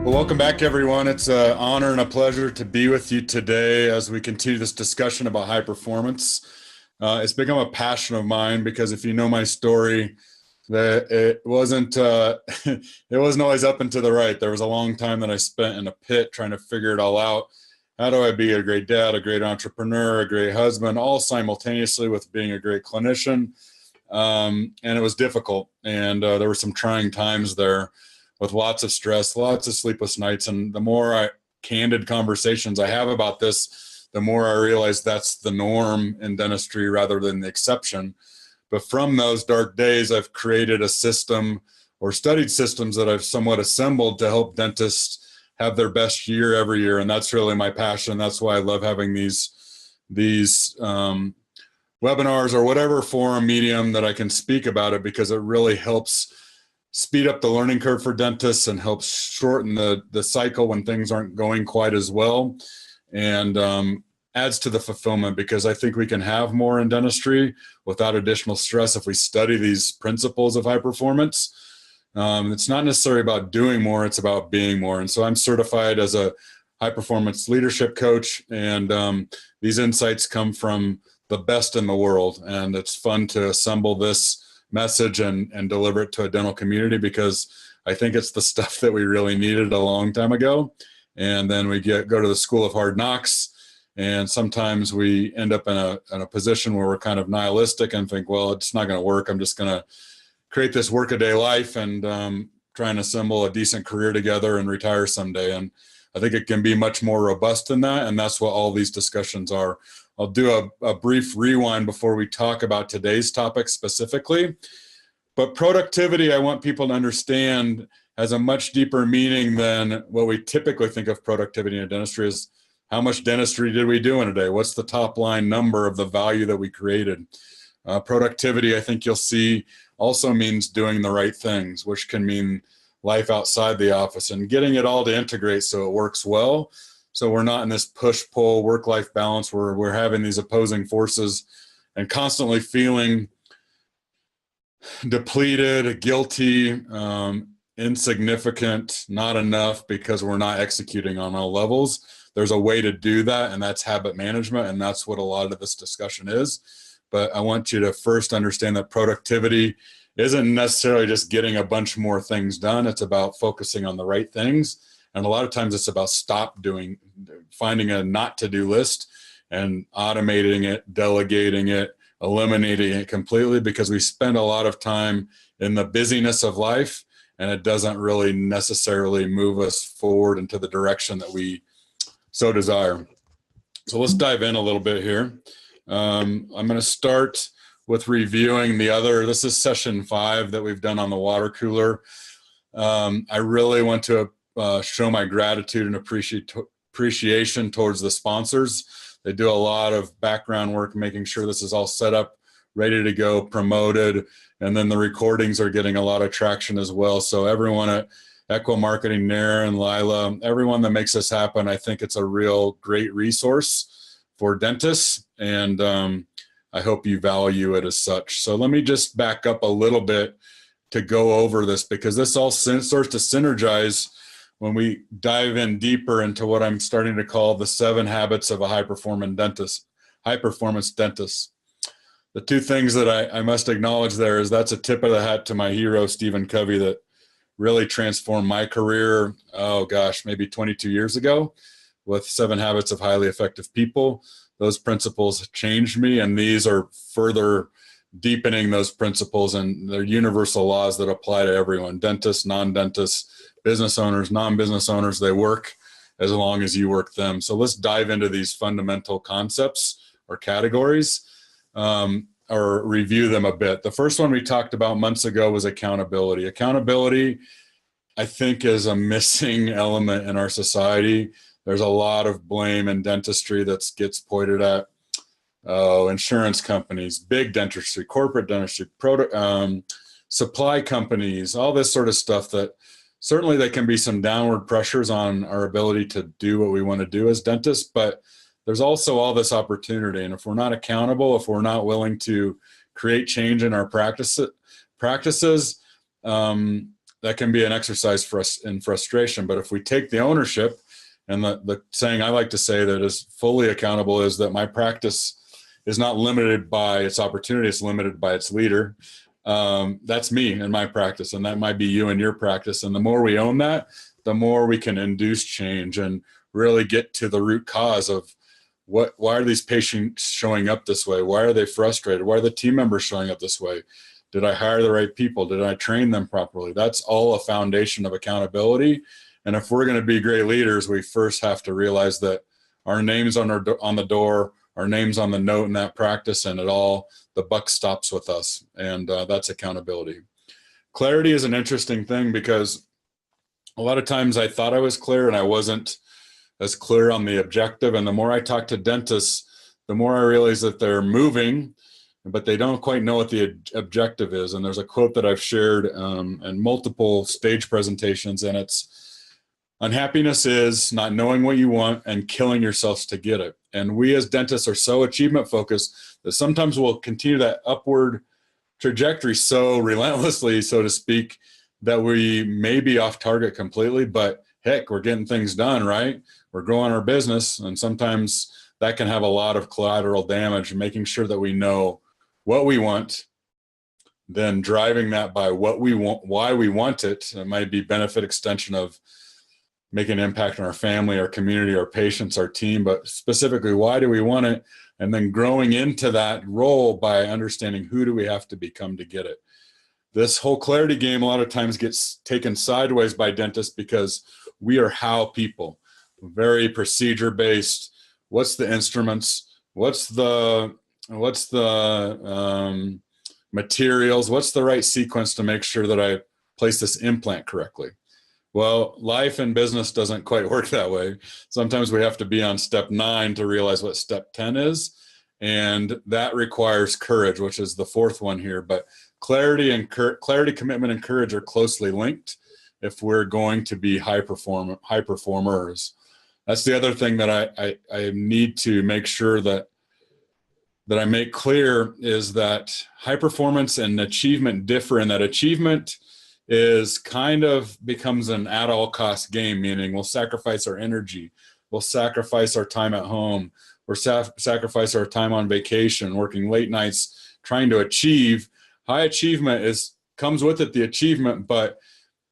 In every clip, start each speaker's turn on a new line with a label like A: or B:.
A: Well, welcome back, everyone. It's an honor and a pleasure to be with you today as we continue this discussion about high performance. It's become a passion of mine because if you know my story, that it wasn't it wasn't always up and to the right. There was a long time that I spent in a pit trying to figure it all out. How do I be a great dad, a great entrepreneur, a great husband, all simultaneously with being a great clinician? And it was difficult, and there were some trying times there, with lots of stress, lots of sleepless nights. And the more candid conversations I have about this, the more I realize that's the norm in dentistry rather than the exception. But from those dark days, I've created a system or studied systems that I've somewhat assembled to help dentists have their best year every year. And that's really my passion. That's why I love having these webinars or whatever forum medium that I can speak about it, because it really helps speed up the learning curve for dentists and helps shorten the cycle when things aren't going quite as well, and adds to the fulfillment, because I think we can have more in dentistry without additional stress if we study these principles of high performance. It's not necessarily about doing more, it's about being more. And so I'm certified as a high performance leadership coach, and these insights come from the best in the world. And it's fun to assemble this message and deliver it to a dental community, because I think it's the stuff that we really needed a long time ago. And then we go to the school of hard knocks, and sometimes we end up in a position where we're kind of nihilistic and think, well, it's not going to work. I'm just going to create this workaday life and try and assemble a decent career together and retire someday. And I think it can be much more robust than that, and that's what all these discussions are. I'll do a brief rewind before we talk about today's topic specifically. But productivity, I want people to understand, has a much deeper meaning than what we typically think of productivity in dentistry is how much dentistry did we do in a day? What's the top line number of the value that we created? Productivity, I think you'll see, also means doing the right things, which can mean life outside the office and getting it all to integrate so it works well. So we're not in this push-pull work-life balance where we're having these opposing forces and constantly feeling depleted, guilty, insignificant, not enough, because we're not executing on all levels. There's a way to do that, and that's habit management, and that's what a lot of this discussion is. But I want you to first understand that productivity isn't necessarily just getting a bunch more things done. It's about focusing on the right things. And a lot of times it's about finding a not to do list and automating it, delegating it, eliminating it completely, because we spend a lot of time in the busyness of life, and it doesn't really necessarily move us forward into the direction that we so desire. So let's dive in a little bit here. I'm going to start with reviewing this is session 5 that we've done on the water cooler. I really want to show my gratitude and appreciation towards the sponsors. They do a lot of background work, making sure this is all set up, ready to go, promoted, and then the recordings are getting a lot of traction as well. So everyone at Equa Marketing, Nair and Lila, everyone that makes this happen, I think it's a real great resource for dentists, and I hope you value it as such. So let me just back up a little bit to go over this, because this all starts to synergize when we dive in deeper into what I'm starting to call the 7 habits of a high-performance dentist. The 2 things that I must acknowledge there is that's a tip of the hat to my hero, Stephen Covey, that really transformed my career, maybe 22 years ago, with 7 habits of highly effective people. Those principles changed me, and these are further deepening those principles, and they're universal laws that apply to everyone, dentists, non-dentists, business owners, non-business owners. They work as long as you work them. So let's dive into these fundamental concepts or categories, or review them a bit. The first one we talked about months ago was accountability. Accountability, I think, is a missing element in our society. There's a lot of blame in dentistry that gets pointed at insurance companies, big dentistry, corporate dentistry, supply companies, all this sort of stuff that certainly there can be some downward pressures on our ability to do what we want to do as dentists, but there's also all this opportunity. And if we're not accountable, if we're not willing to create change in our practices, that can be an exercise for us in frustration. But if we take the ownership, and the saying I like to say that is fully accountable is that my practice is not limited by its opportunity, it's limited by its leader. That's me in my practice, and that might be you in your practice. And the more we own that, the more we can induce change and really get to the root cause of why are these patients showing up this way? Why are they frustrated? Why are the team members showing up this way? Did I hire the right people? Did I train them properly? That's all a foundation of accountability. And if we're going to be great leaders, we first have to realize that our name's on the door, our name's on the note in that practice, and the buck stops with us. And that's accountability. Clarity is an interesting thing because a lot of times I thought I was clear and I wasn't as clear on the objective. And the more I talk to dentists, the more I realize that they're moving, but they don't quite know what the objective is. And there's a quote that I've shared in multiple stage presentations, and it's, unhappiness is not knowing what you want and killing yourselves to get it. And we as dentists are so achievement focused that sometimes we'll continue that upward trajectory so relentlessly, so to speak, that we may be off target completely, but heck, we're getting things done, right? We're growing our business. And sometimes that can have a lot of collateral damage, making sure that we know what we want, then driving that by what we want, why we want it. It might be benefit extension of making an impact on our family, our community, our patients, our team, but specifically, why do we want it? And then growing into that role by understanding who do we have to become to get it. This whole clarity game a lot of times gets taken sideways by dentists because we are how people, very procedure based. What's the instruments? What's the materials? What's the right sequence to make sure that I place this implant correctly? Well, life and business doesn't quite work that way. Sometimes we have to be on step 9 to realize what step 10 is. And that requires courage, which is the fourth one here. But clarity, commitment, and courage are closely linked if we're going to be high performers. That's the other thing that I need to make sure that I make clear is that high performance and achievement differ, in that achievement is kind of becomes an at all cost game, meaning we'll sacrifice our energy, we'll sacrifice our time at home, we'll sacrifice our time on vacation, working late nights, trying to achieve. High achievement comes with it, the achievement, but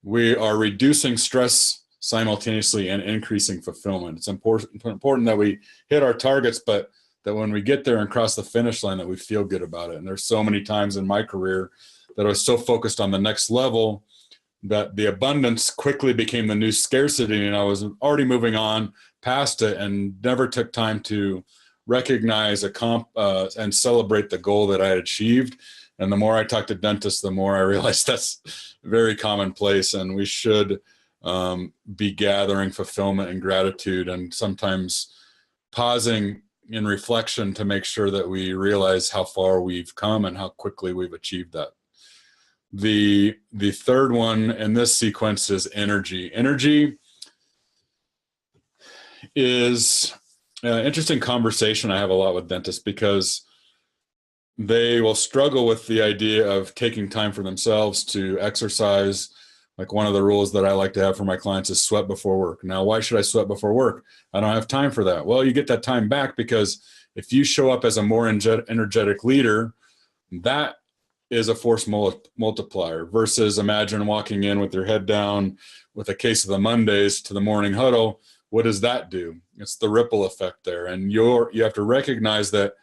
A: we are reducing stress simultaneously and increasing fulfillment. It's important that we hit our targets, but that when we get there and cross the finish line, that we feel good about it. And there's so many times in my career that I was so focused on the next level that the abundance quickly became the new scarcity, and I was already moving on past it and never took time to recognize and celebrate the goal that I had achieved. And the more I talk to dentists, the more I realize that's very commonplace, and we should be gathering fulfillment and gratitude, and sometimes pausing in reflection to make sure that we realize how far we've come and how quickly we've achieved that. The third one in this sequence is energy. Energy is an interesting conversation I have a lot with dentists, because they will struggle with the idea of taking time for themselves to exercise. Like, one of the rules that I like to have for my clients is sweat before work. Now, why should I sweat before work? I don't have time for that. Well, you get that time back because if you show up as a more energetic leader, that is a force multiplier, versus imagine walking in with your head down with a case of the Mondays to the morning huddle. What does that do? It's the ripple effect there. And you have to recognize that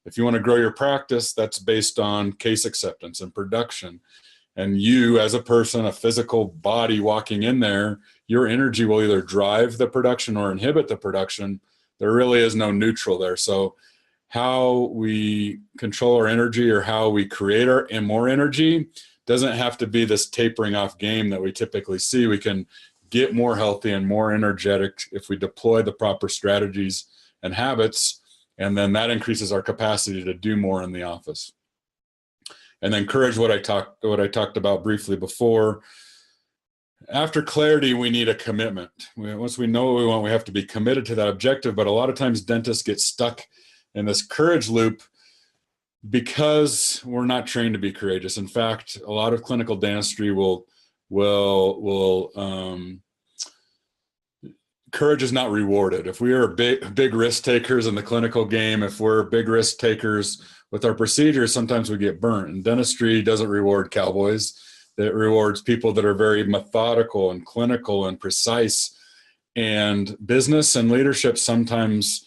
A: if you want to grow your practice, that's based on case acceptance and production. And you, as a person, a physical body walking in there, your energy will either drive the production or inhibit the production. There really is no neutral there. So how we control our energy, or how we create more energy, doesn't have to be this tapering off game that we typically see. We can get more healthy and more energetic if we deploy the proper strategies and habits, and then that increases our capacity to do more in the office. And then courage, what I talked about briefly before. After clarity, we need a commitment. Once we know what we want, we have to be committed to that objective. But a lot of times dentists get stuck in this courage loop because we're not trained to be courageous. In fact, a lot of clinical dentistry will courage is not rewarded. If we are big risk takers in the clinical game, if we're big risk takers with our procedures, sometimes we get burnt. And dentistry doesn't reward cowboys. It rewards people that are very methodical and clinical and precise. And business and leadership sometimes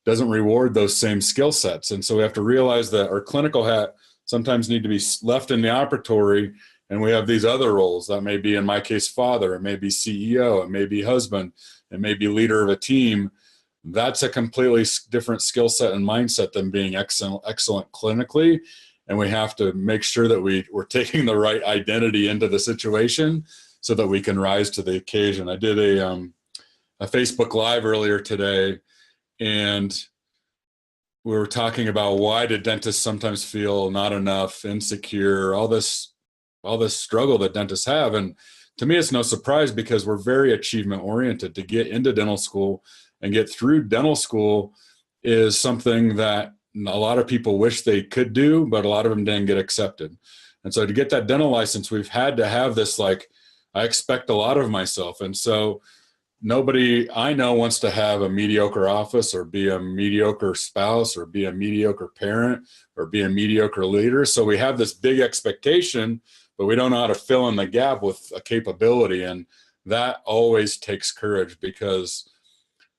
A: doesn't reward those same skill sets. And so we have to realize that our clinical hat sometimes need to be left in the operatory, and we have these other roles. That may be, in my case, father, it may be CEO, it may be husband, it may be leader of a team. That's a completely different skill set and mindset than being excellent clinically. And we have to make sure that we're taking the right identity into the situation so that we can rise to the occasion. I did a Facebook Live earlier today, and we were talking about why do dentists sometimes feel not enough, insecure, all this struggle that dentists have. And to me, it's no surprise, because we're very achievement oriented. To get into dental school and get through dental school is something that a lot of people wish they could do, but a lot of them didn't get accepted. And so to get that dental license, we've had to have this, like, I expect a lot of myself. And so nobody I know wants to have a mediocre office or be a mediocre spouse or be a mediocre parent or be a mediocre leader. So we have this big expectation, but we don't know how to fill in the gap with a capability. And that always takes courage, because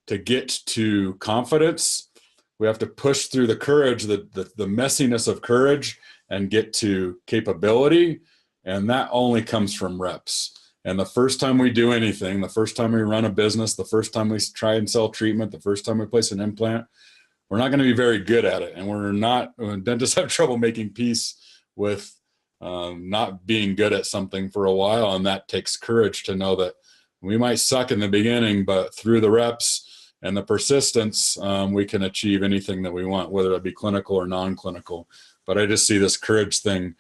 A: to get to confidence, we have to push through the courage, the messiness of courage, and get to capability. And that only comes from reps. And the first time we do anything, the first time we run a business, the first time we try and sell treatment, the first time we place an implant, we're not going to be very good at it. And dentists have trouble making peace with not being good at something for a while. And that takes courage to know that we might suck in the beginning, but through the reps and the persistence, we can achieve anything that we want, whether it be clinical or non-clinical. But I just see this courage thing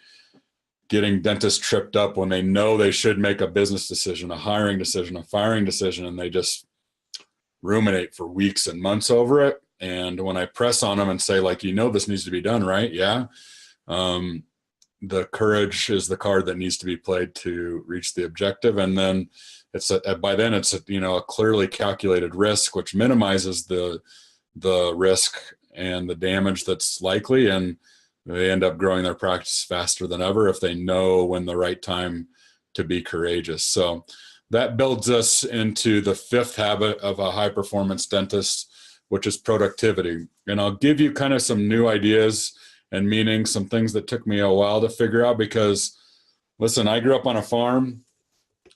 A: getting dentists tripped up when they know they should make a business decision, a hiring decision, a firing decision, and they just ruminate for weeks and months over it. And when I press on them and say, like, this needs to be done, right? Yeah. The courage is the card that needs to be played to reach the objective. And then by then it's a clearly calculated risk, which minimizes the risk and the damage that's likely. And they end up growing their practice faster than ever if they know when the right time to be courageous. So that builds us into the fifth habit of a high performance dentist, which is productivity. And I'll give you kind of some new ideas and meaning, some things that took me a while to figure out, because listen, I grew up on a farm.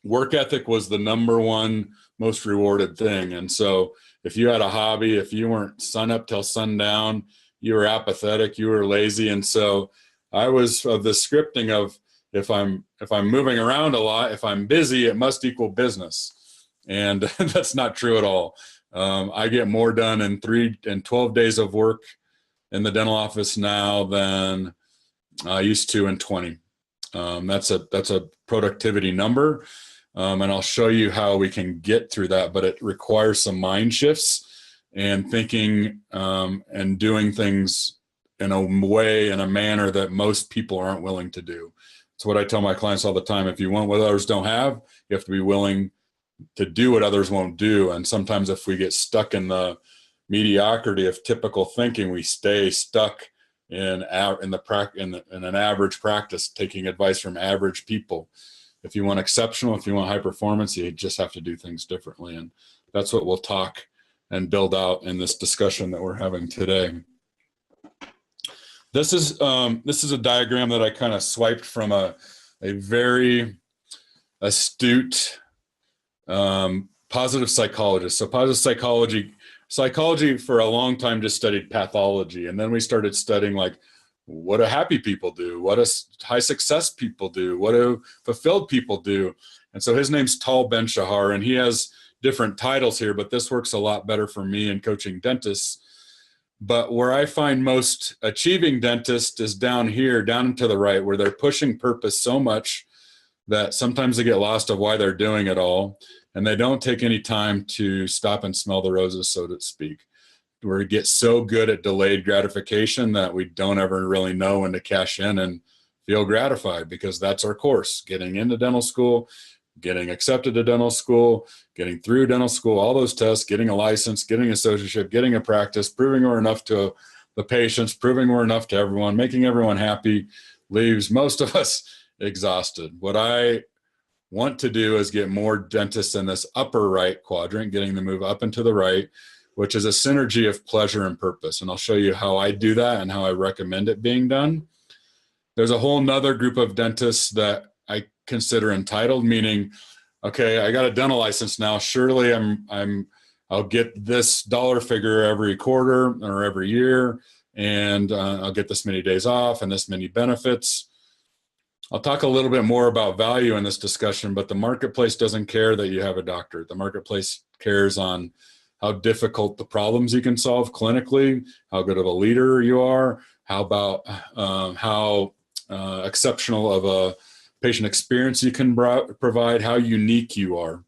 A: Work ethic was the number one most rewarded thing. And so if you had a hobby, if you weren't sun up till sundown, you were apathetic, you were lazy. And so I was of the scripting of, if I'm moving around a lot, if I'm busy, it must equal business. And that's not true at all. I get more done in 12 days of work in the dental office now than I used to in 20. That's a productivity number. And I'll show you how we can get through that, but it requires some mind shifts and thinking and doing things in a way, in a manner that most people aren't willing to do. It's what I tell my clients all the time. If you want what others don't have, you have to be willing to do what others won't do. And sometimes if we get stuck in the mediocrity of typical thinking, we stay stuck in an average practice, taking advice from average people. If you want exceptional, if you want high performance, you just have to do things differently. And that's what we'll talk and build out in this discussion that we're having today. This is a diagram that I kind of swiped from a very astute positive psychologist. So positive psychology for a long time just studied pathology. And then we started studying, like, what do happy people do? What do high success people do? What do fulfilled people do? And so his name's Tal Ben-Shahar, and he has different titles here, but this works a lot better for me in coaching dentists. But where I find most achieving dentists is down here, down to the right, where they're pushing purpose so much that sometimes they get lost of why they're doing it all. And they don't take any time to stop and smell the roses, so to speak. Where we get so good at delayed gratification that we don't ever really know when to cash in and feel gratified because that's our course: getting into dental school, getting accepted to dental school, getting through dental school, all those tests, getting a license, getting a associateship, getting a practice, proving we're enough to the patients, proving we're enough to everyone, making everyone happy, leaves most of us exhausted. What I want to do is get more dentists in this upper right quadrant, getting them move up and to the right, which is a synergy of pleasure and purpose. And I'll show you how I do that and how I recommend it being done. There's a whole nother group of dentists that I consider entitled, meaning, okay, I got a dental license now. Surely I'll get this dollar figure every quarter or every year, and I'll get this many days off and this many benefits. I'll talk a little bit more about value in this discussion, but the marketplace doesn't care that you have a doctorate. The marketplace cares on how difficult the problems you can solve clinically, how good of a leader you are, how about how exceptional of a patient experience you can provide, how unique you are.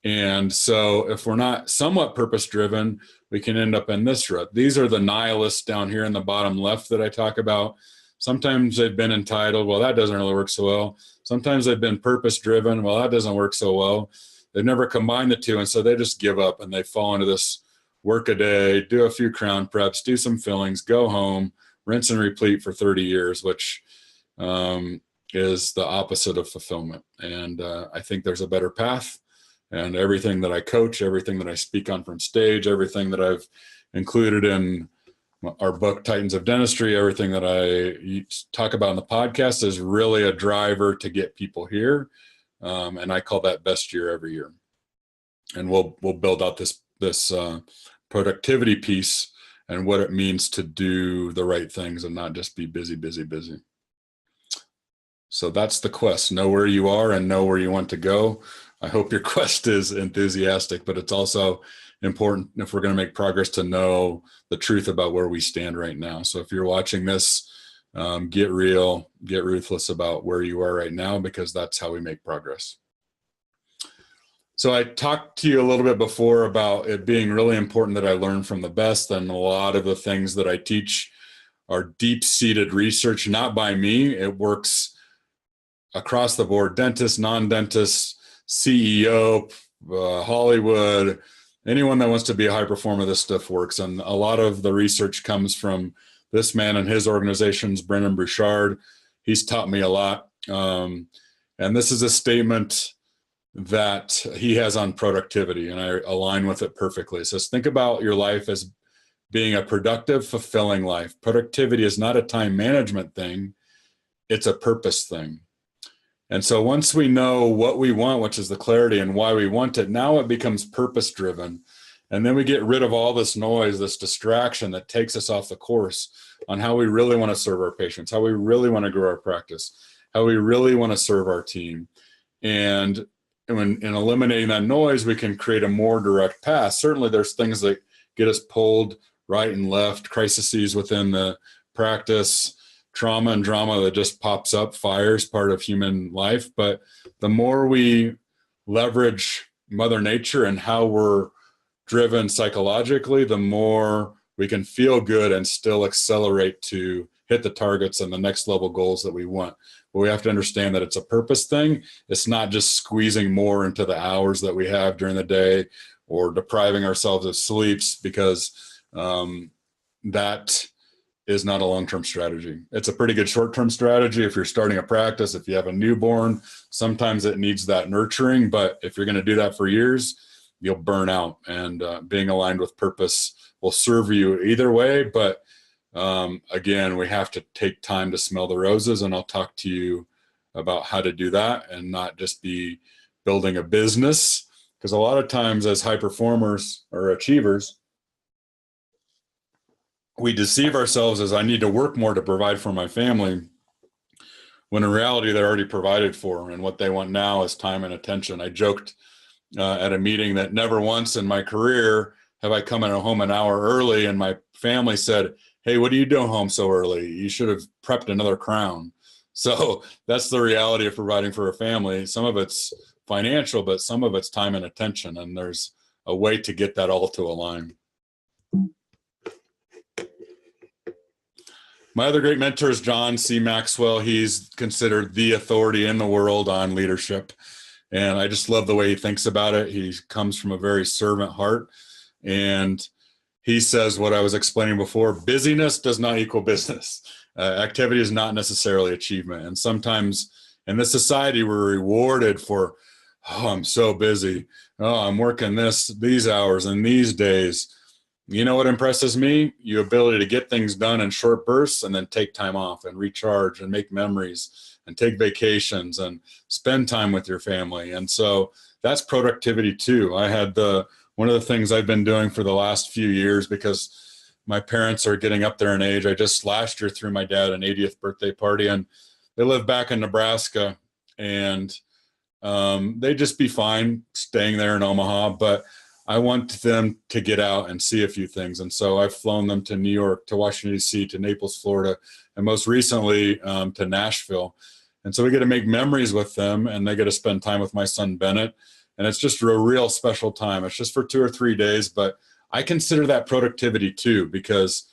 A: And so if we're not somewhat purpose-driven, we can end up in this rut. These are the nihilists down here in the bottom left that I talk about. Sometimes they've been entitled, well, that doesn't really work so well. Sometimes they've been purpose-driven, well, that doesn't work so well. They've never combined the two, and so they just give up and they fall into this work a day, do a few crown preps, do some fillings, go home, rinse and repeat for 30 years, which is the opposite of fulfillment. And I think there's a better path. And everything that I coach, everything that I speak on from stage, everything that I've included in our book, Titans of Dentistry, everything that I talk about in the podcast is really a driver to get people here. And I call that best year every year. And we'll build out this productivity piece and what it means to do the right things and not just be busy, busy, busy. So that's the quest. Know where you are and know where you want to go. I hope your quest is enthusiastic, but it's also important, if we're going to make progress, to know the truth about where we stand right now. So if you're watching this, get real, get ruthless about where you are right now, because that's how we make progress. So I talked to you a little bit before about it being really important that I learn from the best, and a lot of the things that I teach are deep-seated research, not by me. It works across the board: dentists, non-dentists, CEO, Hollywood, anyone that wants to be a high performer, this stuff works. And a lot of the research comes from this man and his organizations, Brendan Burchard. He's taught me a lot. And this is a statement that he has on productivity, and I align with it perfectly. It says, think about your life as being a productive, fulfilling life. Productivity is not a time management thing. It's a purpose thing. And so once we know what we want, which is the clarity and why we want it, now it becomes purpose driven. And then we get rid of all this noise, this distraction that takes us off the course on how we really want to serve our patients, how we really want to grow our practice, how we really want to serve our team. And in eliminating that noise, we can create a more direct path. Certainly there's things that get us pulled right and left, crises within the practice, trauma and drama that just pops up, fires, part of human life. But the more we leverage Mother Nature and how we're driven psychologically, the more we can feel good and still accelerate to hit the targets and the next level goals that we want. But we have to understand that it's a purpose thing. It's not just squeezing more into the hours that we have during the day or depriving ourselves of sleeps, because that is not a long-term strategy. It's a pretty good short-term strategy if you're starting a practice, if you have a newborn. Sometimes it needs that nurturing, but if you're going to do that for years, you'll burn out. And being aligned with purpose will serve you either way. But again, we have to take time to smell the roses, and I'll talk to you about how to do that and not just be building a business. Because a lot of times as high performers or achievers, we deceive ourselves as I need to work more to provide for my family, when in reality they're already provided for, and what they want now is time and attention. I joked at a meeting that never once in my career have I come home an hour early and my family said, hey, what are you doing home so early? You should have prepped another crown. So that's the reality of providing for a family. Some of it's financial, but some of it's time and attention, and there's a way to get that all to align. My other great mentor is John C. Maxwell. He's considered the authority in the world on leadership. And I just love the way he thinks about it. He comes from a very servant heart. And he says what I was explaining before, busyness does not equal business. Activity is not necessarily achievement. And sometimes in this society, we're rewarded for, oh, I'm so busy. Oh, I'm working these hours and these days. You know what impresses me? Your ability to get things done in short bursts and then take time off and recharge and make memories and take vacations and spend time with your family. And so that's productivity too. I had one of the things I've been doing for the last few years, because my parents are getting up there in age. I just last year threw my dad an 80th birthday party, and they live back in Nebraska, and they'd just be fine staying there in Omaha, but I want them to get out and see a few things. And so I've flown them to New York, to Washington, D.C., to Naples, Florida, and most recently to Nashville. And so we get to make memories with them, and they get to spend time with my son, Bennett. And it's just a real special time. It's just for 2 or 3 days, but I consider that productivity too, because,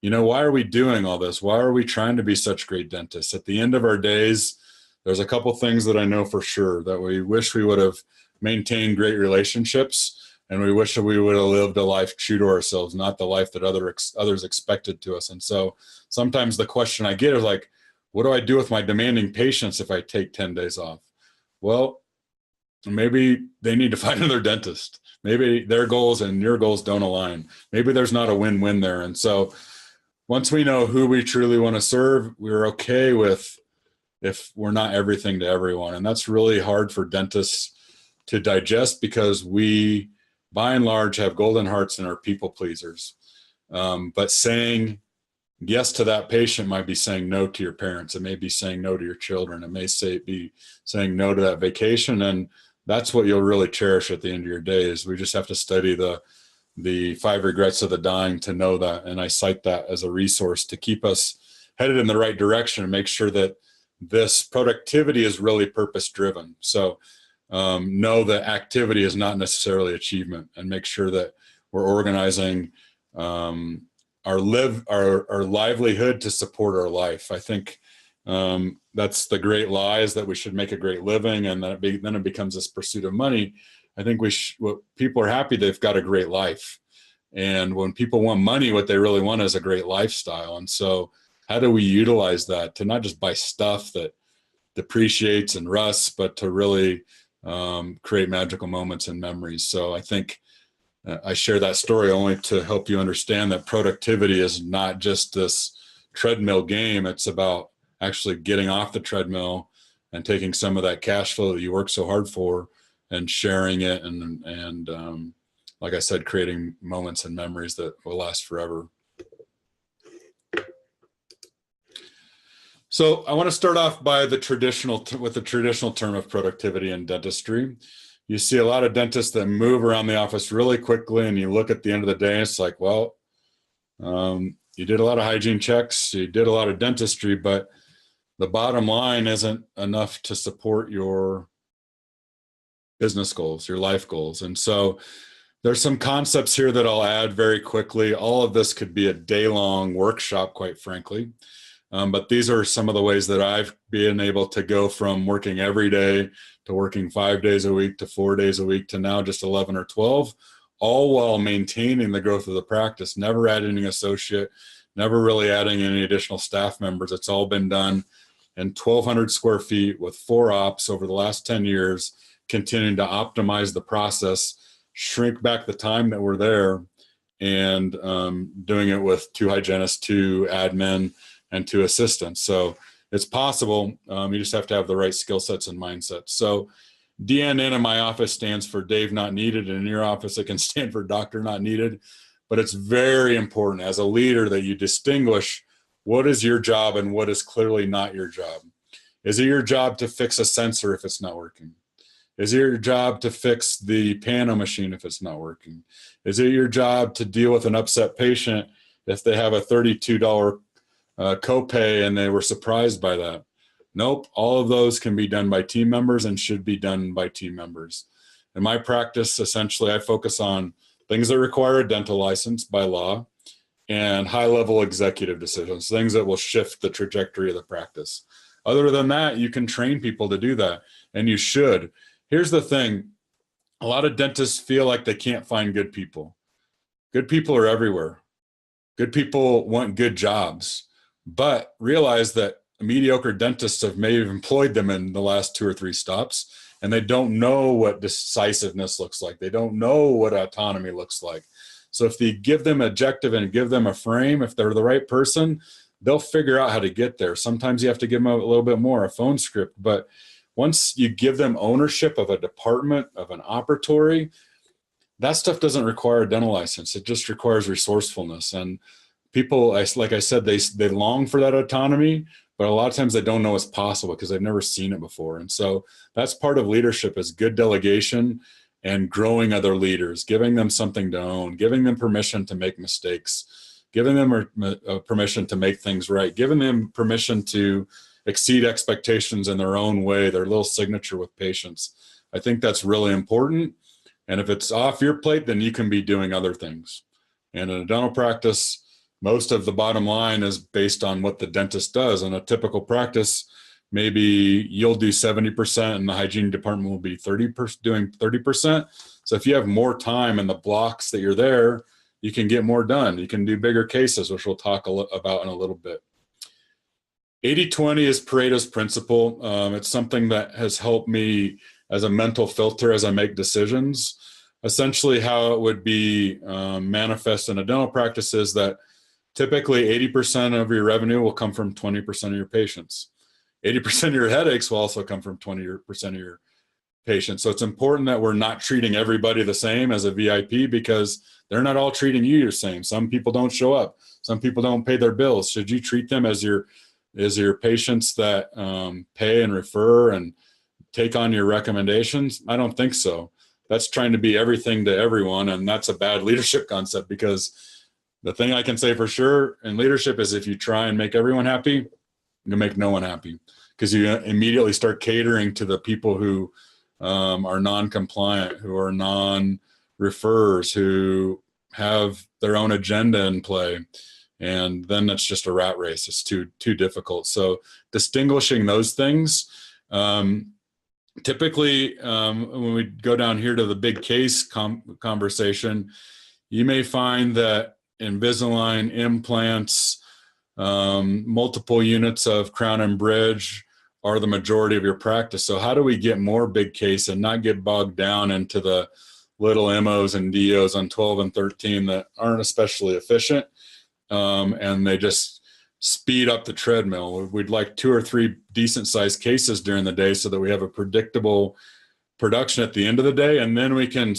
A: why are we doing all this? Why are we trying to be such great dentists? At the end of our days, there's a couple things that I know for sure, that we wish we would have maintained great relationships, and we wish that we would have lived a life true to ourselves, not the life that others expected to us. And so sometimes the question I get is like, what do I do with my demanding patients if I take 10 days off? Well, maybe they need to find another dentist. Maybe their goals and your goals don't align. Maybe there's not a win-win there. And so once we know who we truly want to serve, we're okay with if we're not everything to everyone. And that's really hard for dentists to digest, because we, by and large, have golden hearts and are people pleasers. But saying yes to that patient might be saying no to your parents. It may be saying no to your children. It may be saying no to that vacation. And that's what you'll really cherish at the end of your days. We just have to study the 5 regrets of the dying to know that. And I cite that as a resource to keep us headed in the right direction and make sure that this productivity is really purpose driven. So know that activity is not necessarily achievement, and make sure that we're organizing our livelihood to support our life. I think that's the great lie, is that we should make a great living, and then it becomes this pursuit of money. I think people are happy they've got a great life. And when people want money, what they really want is a great lifestyle. And so how do we utilize that to not just buy stuff that depreciates and rusts, but to really create magical moments and memories? So I think I share that story only to help you understand that productivity is not just this treadmill game. It's about actually getting off the treadmill and taking some of that cash flow that you work so hard for and sharing it, and like I said, creating moments and memories that will last forever. So I want to start off by with the traditional term of productivity in dentistry. You see a lot of dentists that move around the office really quickly, and you look at the end of the day, it's like, well, you did a lot of hygiene checks, you did a lot of dentistry, but the bottom line isn't enough to support your business goals, your life goals. And so there's some concepts here that I'll add very quickly. All of this could be a day-long workshop, quite frankly. But these are some of the ways that I've been able to go from working every day to working 5 days a week to 4 days a week to now just 11 or 12, all while maintaining the growth of the practice, never adding an associate, never really adding any additional staff members. It's all been done in 1,200 square feet with 4 ops over the last 10 years, continuing to optimize the process, shrink back the time that we're there, and doing it with 2 hygienists, 2 admin, and 2 assistants. So it's possible. You just have to have the right skill sets and mindsets. So DNN in my office stands for Dave Not Needed, and in your office it can stand for Doctor Not Needed. But it's very important as a leader that you distinguish what is your job and what is clearly not your job. Is it your job to fix a sensor if it's not working? Is it your job to fix the pano machine if it's not working? Is it your job to deal with an upset patient if they have a $32 copay and they were surprised by that? Nope. All of those can be done by team members and should be done by team members. In my practice, essentially, I focus on things that require a dental license by law, and high-level executive decisions, things that will shift the trajectory of the practice. Other than that, you can train people to do that, and you should. Here's the thing. A lot of dentists feel like they can't find good people. Good people are everywhere. Good people want good jobs, but realize that mediocre dentists have maybe employed them in the last 2 or 3 stops, and they don't know what decisiveness looks like. They don't know what autonomy looks like. So if you give them an objective and give them a frame, if they're the right person, they'll figure out how to get there. Sometimes you have to give them a little bit more, a phone script, but once you give them ownership of a department, of an operatory, that stuff doesn't require a dental license. It just requires resourcefulness. And people, like I said, they long for that autonomy, but a lot of times they don't know it's possible because they've never seen it before. And so that's part of leadership, is good delegation and growing other leaders, giving them something to own, giving them permission to make mistakes, giving them permission to make things right, giving them permission to exceed expectations in their own way, their little signature with patients. I think that's really important. And if it's off your plate, then you can be doing other things. And in a dental practice, most of the bottom line is based on what the dentist does. In a typical practice, maybe you'll do 70% and the hygiene department will be doing 30%. So if you have more time in the blocks that you're there, you can get more done. You can do bigger cases, which we'll talk about in a little bit. 80-20 is Pareto's principle. It's something that has helped me as a mental filter as I make decisions. Essentially how it would be manifest in a dental practice is that typically 80% of your revenue will come from 20% of your patients. 80% of your headaches will also come from 20% of your patients. So it's important that we're not treating everybody the same as a VIP, because they're not all treating you the same. Some people don't show up. Some people don't pay their bills. Should you treat them as your patients that pay and refer and take on your recommendations? I don't think so. That's trying to be everything to everyone, and that's a bad leadership concept, because the thing I can say for sure in leadership is if you try and make everyone happy, you'll make no one happy, because you immediately start catering to the people who are non-compliant, who are non-referrers, who have their own agenda in play. And then it's just a rat race. It's too difficult. So distinguishing those things, typically when we go down here to the big case conversation, you may find that Invisalign, implants, multiple units of crown and bridge are the majority of your practice. So how do we get more big case and not get bogged down into the little MOs and DOs on 12 and 13 that aren't especially efficient, and they just speed up the treadmill? We'd like 2 or 3 decent sized cases during the day so that we have a predictable production at the end of the day, and then we can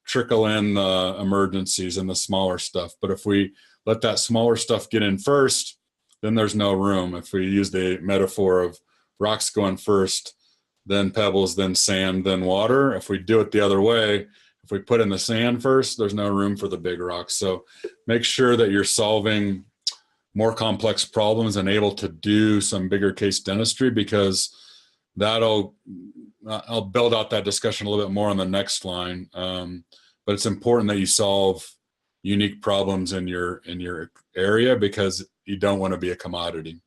A: trickle in the emergencies and the smaller stuff. But if we let that smaller stuff get in first, then there's no room. If we use the metaphor of rocks going first, then pebbles, then sand, then water, if we do it the other way, if we put in the sand first, there's no room for the big rocks. So make sure that you're solving more complex problems and able to do some bigger case dentistry, because I'll build out that discussion a little bit more on the next line. But it's important that you solve unique problems in your area, because you don't want to be a commodity.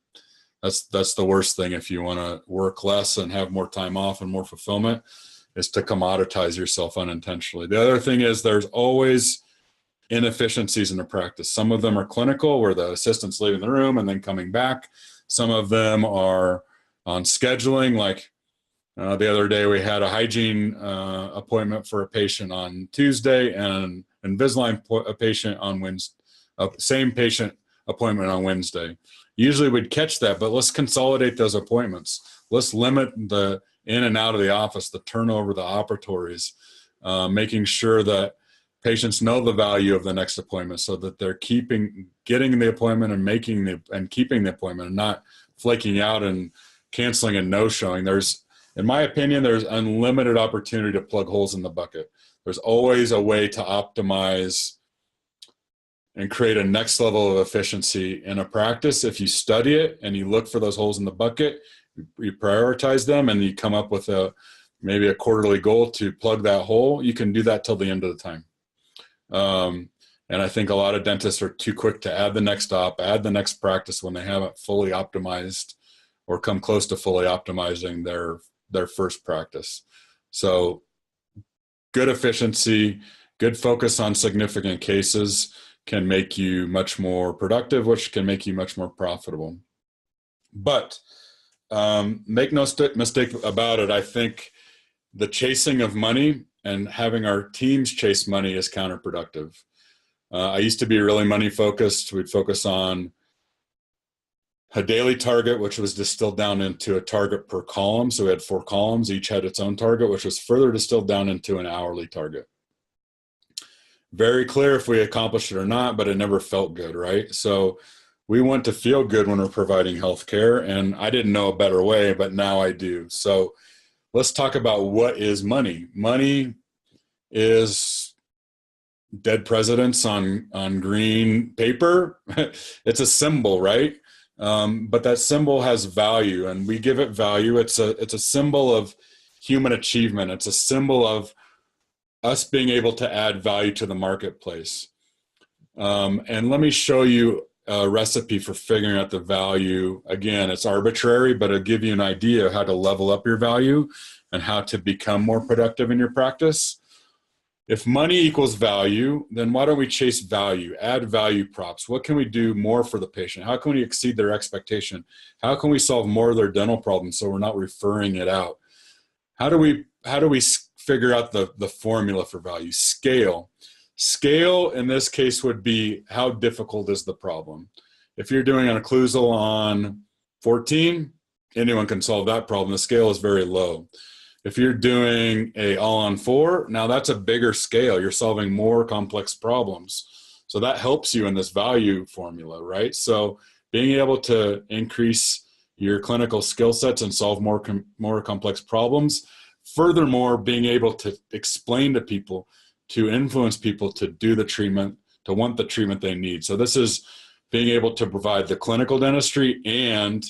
A: That's the worst thing if you want to work less and have more time off and more fulfillment, is to commoditize yourself unintentionally. The other thing is there's always inefficiencies in the practice. Some of them are clinical, where the assistant's leaving the room and then coming back. Some of them are on scheduling, like the other day we had a hygiene appointment for a patient on Tuesday and an Invisalign patient on Wednesday, same patient appointment on Wednesday. Usually we'd catch that, but let's consolidate those appointments. Let's limit the in and out of the office, the turnover, the operatories, making sure that patients know the value of the next appointment, so that they're getting the appointment and keeping the appointment, and not flaking out and canceling and no-showing. In my opinion, there's unlimited opportunity to plug holes in the bucket. There's always a way to optimize and create a next level of efficiency in a practice. If you study it and you look for those holes in the bucket, you prioritize them, and you come up with maybe a quarterly goal to plug that hole, you can do that till the end of the time. And I think a lot of dentists are too quick to add the next op, add the next practice when they haven't fully optimized or come close to fully optimizing their first practice. So good efficiency, good focus on significant cases can make you much more productive, which can make you much more profitable. But make no mistake about it, I think the chasing of money and having our teams chase money is counterproductive. I used to be really money focused. We'd focus on a daily target, which was distilled down into a target per column. So we had 4 columns, each had its own target, which was further distilled down into an hourly target. Very clear if we accomplished it or not, but it never felt good, right? So we want to feel good when we're providing healthcare, and I didn't know a better way, but now I do. So let's talk about what is money. Money is dead presidents on green paper. It's a symbol, right? But that symbol has value, and we give it value. It's a symbol of human achievement. It's a symbol of us being able to add value to the marketplace. And let me show you a recipe for figuring out the value. Again, it's arbitrary, but it'll give you an idea of how to level up your value and how to become more productive in your practice. If money equals value, then why don't we chase value, add value props? What can we do more for the patient? How can we exceed their expectation? How can we solve more of their dental problems so we're not referring it out? How do we figure out the formula for value? Scale. Scale in this case would be how difficult is the problem. If you're doing an occlusal on 14, anyone can solve that problem. The scale is very low. If you're doing a all on 4, now that's a bigger scale. You're solving more complex problems. So that helps you in this value formula, right? So being able to increase your clinical skill sets and solve more complex problems. Furthermore, being able to explain to people, to influence people to do the treatment, to want the treatment they need. So this is being able to provide the clinical dentistry and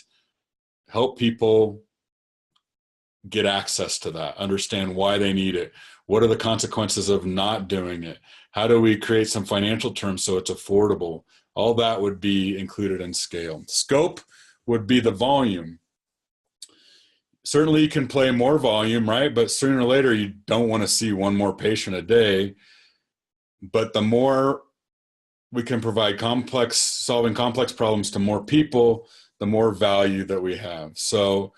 A: help people get access to that, understand why they need it. What are the consequences of not doing it? How do we create some financial terms so it's affordable? All that would be included in scale. Scope would be the volume. Certainly you can play more volume, right? But sooner or later, you don't want to see one more patient a day. But the more we can provide solving complex problems to more people, the more value that we have. So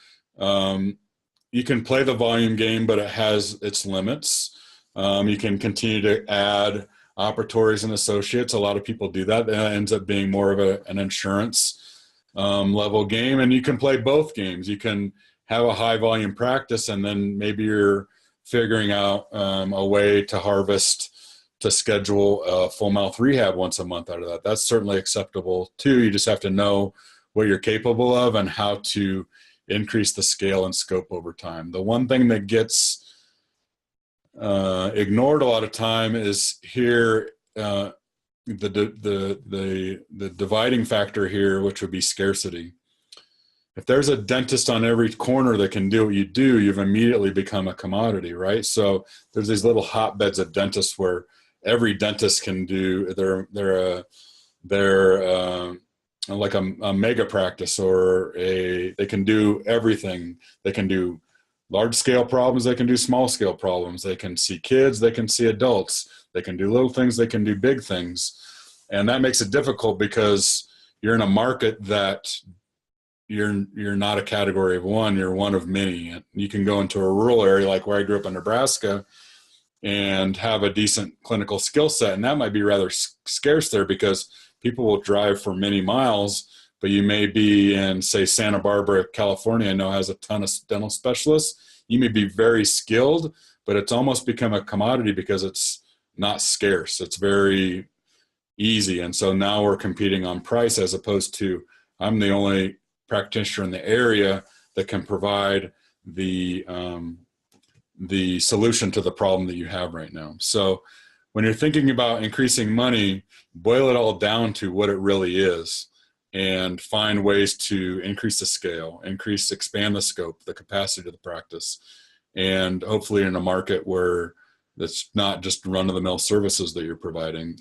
A: you can play the volume game, but it has its limits. You can continue to add operatories and associates. A lot of people do that. That ends up being more of an insurance level game. And you can play both games. You can have a high volume practice, and then maybe you're figuring out a way to schedule a full mouth rehab once a month out of that. That's certainly acceptable too. You just have to know what you're capable of and how to increase the scale and scope over time. The one thing that gets ignored a lot of time is here, the dividing factor here, which would be scarcity. If there's a dentist on every corner that can do what you do, you've immediately become a commodity, right? So there's these little hotbeds of dentists where every dentist can do. They're like a mega practice, or they can do everything. They can do large scale problems. They can do small scale problems. They can see kids. They can see adults. They can do little things. They can do big things. And that makes it difficult because you're in a market that you're not a category of one, you're one of many. You can go into a rural area like where I grew up in Nebraska and have a decent clinical skill set, and that might be rather scarce there because people will drive for many miles. But you may be in, say, Santa Barbara, California, I know has a ton of dental specialists. You may be very skilled, but it's almost become a commodity because it's not scarce. It's very easy. And so now we're competing on price as opposed to I'm the only practitioner in the area that can provide the solution to the problem that you have right now. So when you're thinking about increasing money, boil it all down to what it really is and find ways to increase the scale, expand the scope, the capacity of the practice, and hopefully in a market where It's not just run-of-the-mill services that you're providing.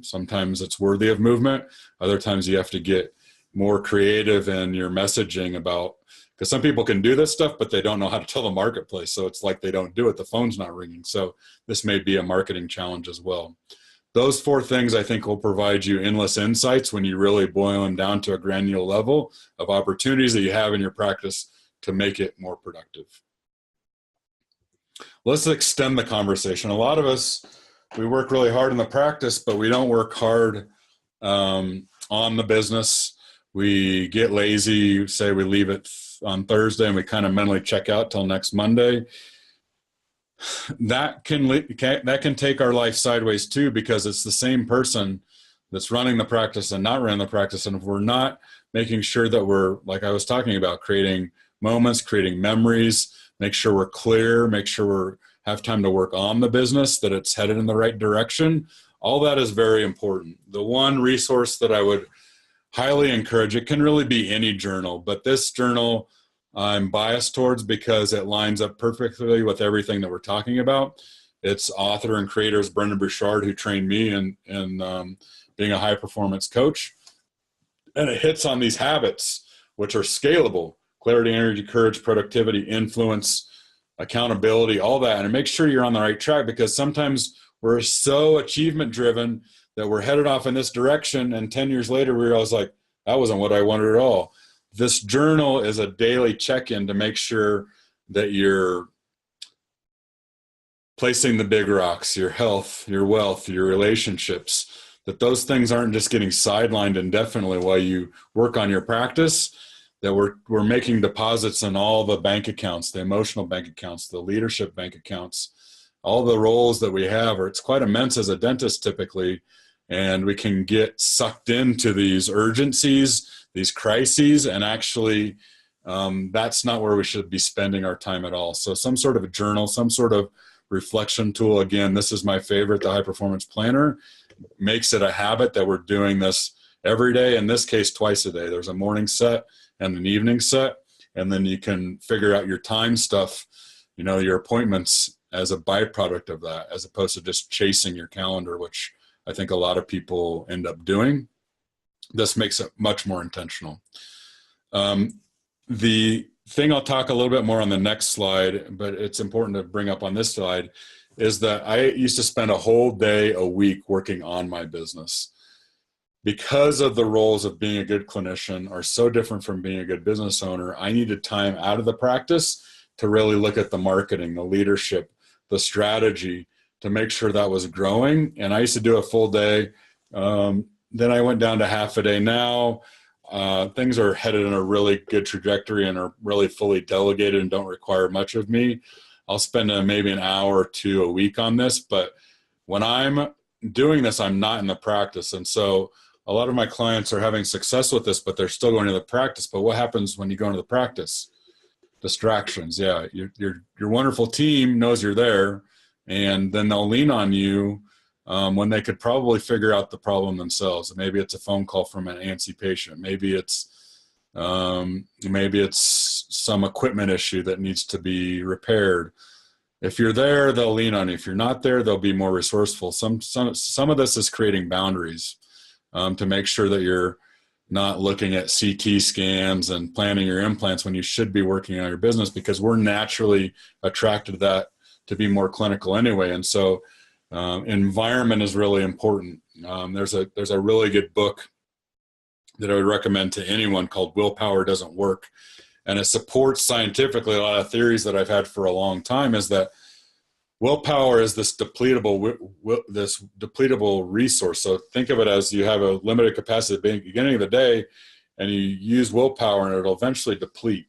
A: Sometimes it's worthy of movement. Other times you have to get more creative in your messaging about, because some people can do this stuff, but they don't know how to tell the marketplace. So it's like they don't do it. The phone's not ringing. So this may be a marketing challenge as well. Those 4 things I think will provide you endless insights when you really boil them down to a granular level of opportunities that you have in your practice to make it more productive. Let's extend the conversation. A lot of us, we work really hard in the practice, but we don't work hard on the business. We get lazy, say we leave it on Thursday and we kind of mentally check out till next Monday. That can take our life sideways too, because it's the same person that's running the practice and not running the practice. And if we're not making sure that we're, like I was talking about, creating moments, creating memories, make sure we're clear, make sure we have time to work on the business, that it's headed in the right direction. All that is very important. The one resource that I would highly encourage, it can really be any journal, but this journal I'm biased towards because it lines up perfectly with everything that we're talking about. It's author and creator is Brendan Burchard, who trained me in being a high performance coach. And it hits on these habits, which are scalable: clarity, energy, courage, productivity, influence, accountability, all that. And make sure you're on the right track, because sometimes we're so achievement driven that we're headed off in this direction. And 10 years later, we realize, like, that wasn't what I wanted at all. This journal is a daily check-in to make sure that you're placing the big rocks, your health, your wealth, your relationships, that those things aren't just getting sidelined indefinitely while you work on your practice, that we're making deposits in all the bank accounts, the emotional bank accounts, the leadership bank accounts, all the roles that we have, or it's quite immense as a dentist typically, and we can get sucked into these urgencies, these crises, and actually that's not where we should be spending our time at all. So some sort of a journal, some sort of reflection tool. Again, this is my favorite, the High Performance Planner. Makes it a habit that we're doing this every day, in this case twice a day. There's a morning set and an evening set, and then you can figure out your time stuff, your appointments, as a byproduct of that, as opposed to just chasing your calendar, which I think a lot of people end up doing. This makes it much more intentional. The thing I'll talk a little bit more on the next slide, but it's important to bring up on this slide, is that I used to spend a whole day a week working on my business. Because of the roles of being a good clinician are so different from being a good business owner, I needed time out of the practice to really look at the marketing, the leadership, the strategy, to make sure that was growing. And I used to do a full day. Then I went down to half a day now. Things are headed in a really good trajectory and are really fully delegated and don't require much of me. I'll spend maybe an hour or two a week on this, but when I'm doing this, I'm not in the practice. And so a lot of my clients are having success with this, but they're still going to the practice. But what happens when you go into the practice? Distractions. Yeah, your wonderful team knows you're there, and then they'll lean on you when they could probably figure out the problem themselves. Maybe it's a phone call from an antsy patient. Maybe it's some equipment issue that needs to be repaired. If you're there, they'll lean on you. If you're not there, they'll be more resourceful. Some of this is creating boundaries to make sure that you're not looking at CT scans and planning your implants when you should be working on your business, because we're naturally attracted to that to be more clinical anyway. And so environment is really important. There's a really good book that I would recommend to anyone called Willpower Doesn't Work. And it supports scientifically a lot of theories that I've had for a long time, is that willpower is this depletable resource. So think of it as you have a limited capacity at the beginning of the day, and you use willpower and it'll eventually deplete.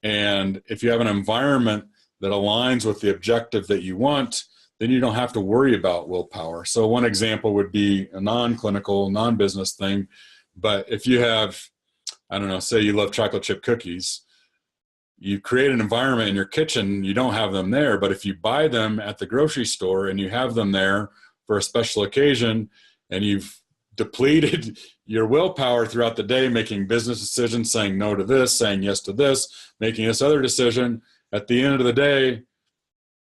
A: And if you have an environment that aligns with the objective that you want, then you don't have to worry about willpower. So one example would be a non-clinical, non-business thing. But if you have, I don't know, say you love chocolate chip cookies, you create an environment in your kitchen, you don't have them there. But if you buy them at the grocery store and you have them there for a special occasion, and you've depleted your willpower throughout the day, making business decisions, saying no to this, saying yes to this, making this other decision, at the end of the day,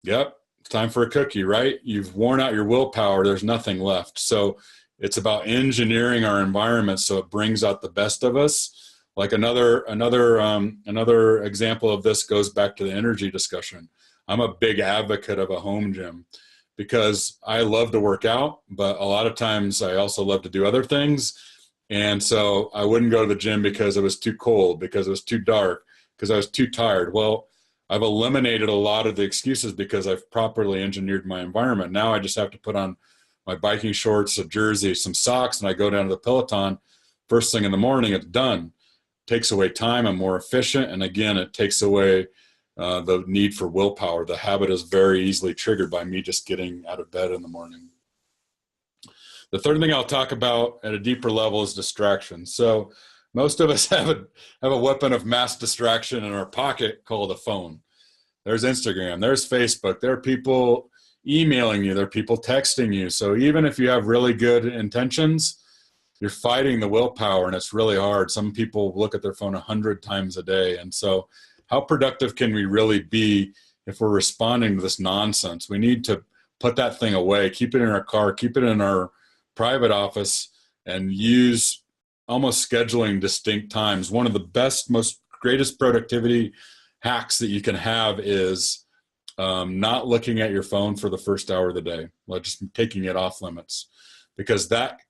A: yep, It's time for a cookie, right? You've worn out your willpower. There's nothing left. So it's about engineering our environment so it brings out the best of us. Like another example of this goes back to the energy discussion. I'm a big advocate of a home gym because I love to work out, but a lot of times I also love to do other things. And so I wouldn't go to the gym because it was too cold, because it was too dark, because I was too tired. Well, I've eliminated a lot of the excuses because I've properly engineered my environment. Now I just have to put on my biking shorts, a jersey, some socks, and I go down to the Peloton first thing in the morning. It's done. Takes away time. I'm more efficient. And again, it takes away the need for willpower. The habit is very easily triggered by me just getting out of bed in the morning. The third thing I'll talk about at a deeper level is distraction. So most of us have a weapon of mass distraction in our pocket called a phone. There's Instagram, there's Facebook, there are people emailing you, there are people texting you. So even if you have really good intentions, you're fighting the willpower and it's really hard. Some people look at their phone 100 times a day. And so how productive can we really be if we're responding to this nonsense? We need to put that thing away, keep it in our car, keep it in our private office, and use almost scheduling distinct times. One of the best, greatest productivity hacks that you can have is not looking at your phone for the first hour of the day, like just taking it off limits, because that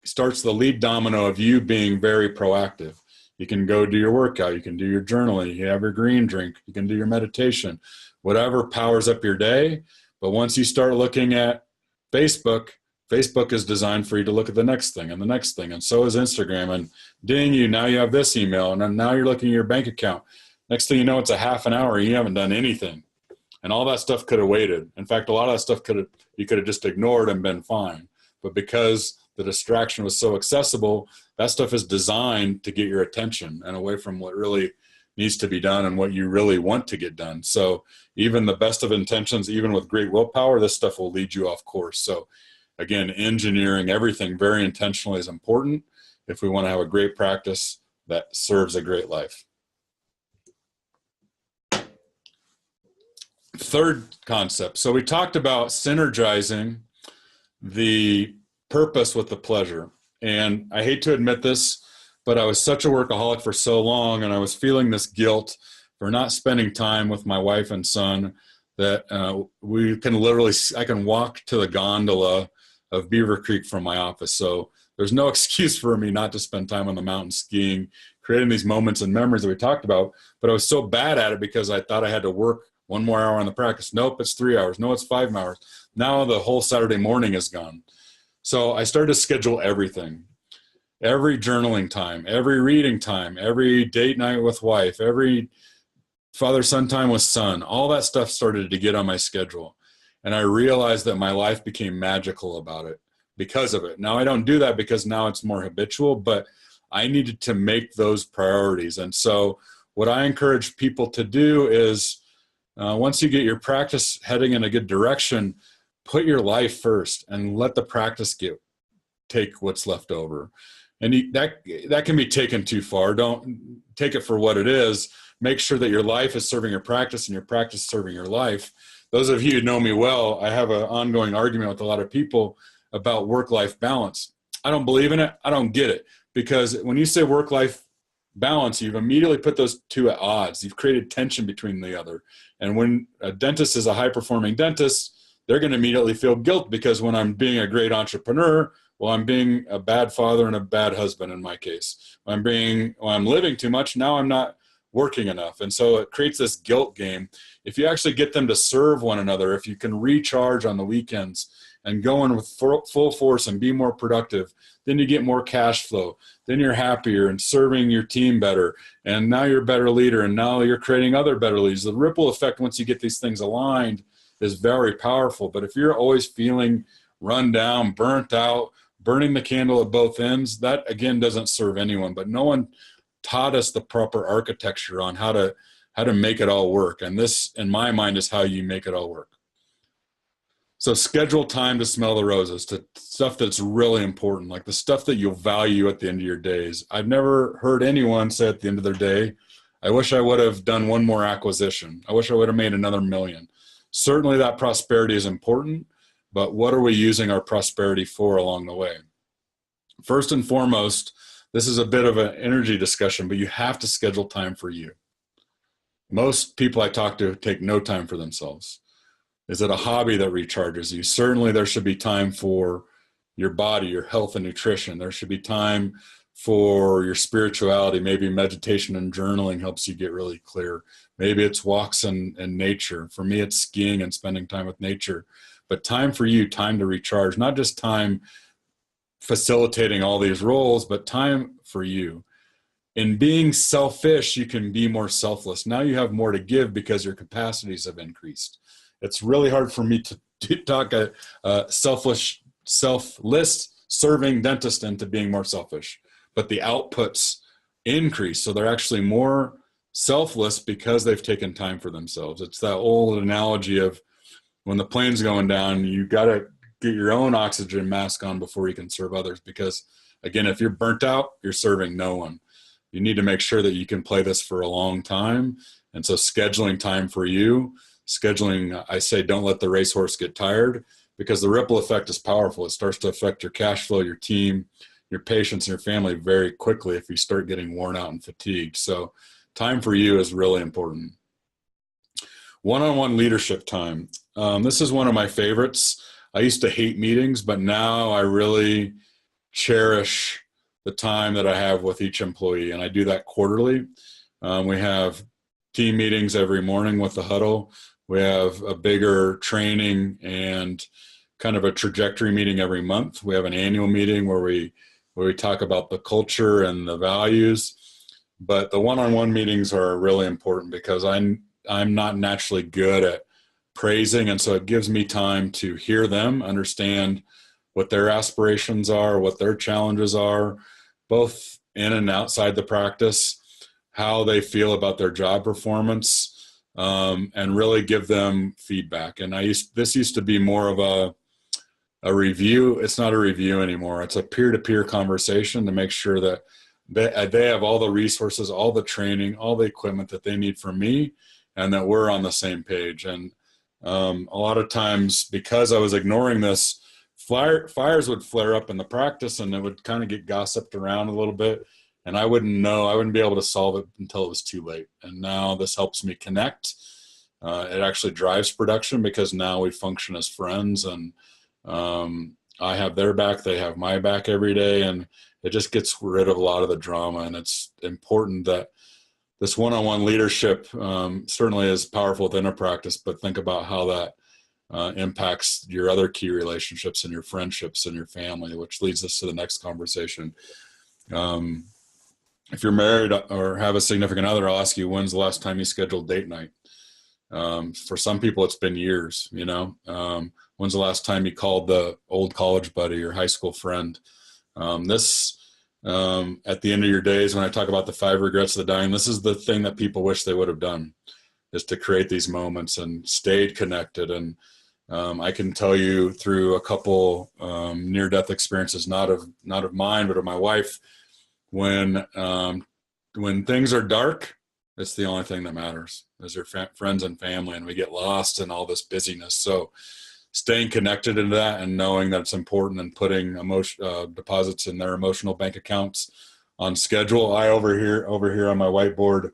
A: starts the lead domino of you being very proactive. You can go do your workout, you can do your journaling, you can have your green drink, you can do your meditation, whatever powers up your day. But once you start looking at Facebook is designed for you to look at the next thing and the next thing. And so is Instagram. And ding, now you have this email. And then now you're looking at your bank account. Next thing you know, it's a half an hour and you haven't done anything. And all that stuff could have waited. In fact, a lot of that stuff you could have just ignored and been fine. But because the distraction was so accessible, that stuff is designed to get your attention and away from what really needs to be done and what you really want to get done. So even the best of intentions, even with great willpower, this stuff will lead you off course. So again, engineering everything very intentionally is important if we want to have a great practice that serves a great life. Third concept. So we talked about synergizing the purpose with the pleasure. And I hate to admit this, but I was such a workaholic for so long, and I was feeling this guilt for not spending time with my wife and son that I can walk to the gondola of Beaver Creek from my office. So there's no excuse for me not to spend time on the mountain skiing, creating these moments and memories that we talked about. But I was so bad at it because I thought I had to work one more hour on the practice. Nope, it's 3 hours. No, it's 5 hours. Now the whole Saturday morning is gone. So I started to schedule everything. Every journaling time, every reading time, every date night with wife, every father-son time with son, all that stuff started to get on my schedule. And I realized that my life became magical about it because of it. Now, I don't do that because now it's more habitual, but I needed to make those priorities. And so what I encourage people to do is once you get your practice heading in a good direction, put your life first and let the practice take what's left over. And that can be taken too far. Don't take it for what it is. Make sure that your life is serving your practice and your practice serving your life. Those of you who know me well, I have an ongoing argument with a lot of people about work-life balance. I don't believe in it. I don't get it. Because when you say work-life balance, you've immediately put those two at odds. You've created tension between the other. And when a dentist is a high-performing dentist, they're going to immediately feel guilt because when I'm being a great entrepreneur, well, I'm being a bad father and a bad husband in my case. I'm living too much, now I'm not working enough. And so it creates this guilt game. If you actually get them to serve one another, if you can recharge on the weekends and go in with full force and be more productive, then you get more cash flow. Then you're happier and serving your team better. And now you're a better leader. And now you're creating other better leaders. The ripple effect, once you get these things aligned, is very powerful. But if you're always feeling run down, burnt out, burning the candle at both ends, that again doesn't serve anyone. But no one taught us the proper architecture on how to make it all work. And this, in my mind, is how you make it all work. So schedule time to smell the roses, to stuff that's really important, like the stuff that you'll value at the end of your days. I've never heard anyone say at the end of their day, I wish I would have done one more acquisition. I wish I would have made another million. certainly that prosperity is important, but what are we using our prosperity for along the way? First and foremost, this is a bit of an energy discussion, but you have to schedule time for you. Most people I talk to take no time for themselves. Is it a hobby that recharges you? Certainly there should be time for your body, your health and nutrition. There should be time for your spirituality. Maybe meditation and journaling helps you get really clear. Maybe it's walks in nature. For me, it's skiing and spending time with nature. But time for you, time to recharge, not just time facilitating all these roles, but time for you. In being selfish, you can be more selfless. Now you have more to give because your capacities have increased. It's really hard for me to talk a selfless serving dentist into being more selfish, but the outputs increase. So they're actually more selfless because they've taken time for themselves. It's that old analogy of when the plane's going down, you got to get your own oxygen mask on before you can serve others. Because again, if you're burnt out, you're serving no one. You need to make sure that you can play this for a long time. And so scheduling time for you, I say, don't let the racehorse get tired, because the ripple effect is powerful. It starts to affect your cash flow, your team, your patients, and your family very quickly if you start getting worn out and fatigued. So time for you is really important. One-on-one leadership time. This is one of my favorites. I used to hate meetings, but now I really cherish the time that I have with each employee, and I do that quarterly. We have team meetings every morning with the huddle. We have a bigger training and kind of a trajectory meeting every month. We have an annual meeting where we talk about the culture and the values. But the one-on-one meetings are really important because I'm not naturally good at praising, and so it gives me time to hear them, understand what their aspirations are, what their challenges are, both in and outside the practice, how they feel about their job performance, and really give them feedback. And this used to be more of a review. It's not a review anymore. It's a peer-to-peer conversation to make sure that they have all the resources, all the training, all the equipment that they need from me, and that we're on the same page. And a lot of times, because I was ignoring this, fires would flare up in the practice, and it would kind of get gossiped around a little bit, and I wouldn't be able to solve it until it was too late. And now this helps me connect. It actually drives production because now we function as friends, and I have their back, they have my back every day, and it just gets rid of a lot of the drama. And it's important that this one-on-one leadership certainly is powerful within a practice, but think about how that impacts your other key relationships and your friendships and your family, which leads us to the next conversation. If you're married or have a significant other, I'll ask you, when's the last time you scheduled date night? For some people, it's been years, when's the last time you called the old college buddy or high school friend? At the end of your days, when I talk about the 5 regrets of the dying, this is the thing that people wish they would have done, is to create these moments and stayed connected. And I can tell you through a couple near-death experiences, not of mine, but of my wife, when things are dark, it's the only thing that matters is your friends and family, and we get lost in all this busyness. So staying connected into that and knowing that it's important, and putting deposits in their emotional bank accounts on schedule. I over here on my whiteboard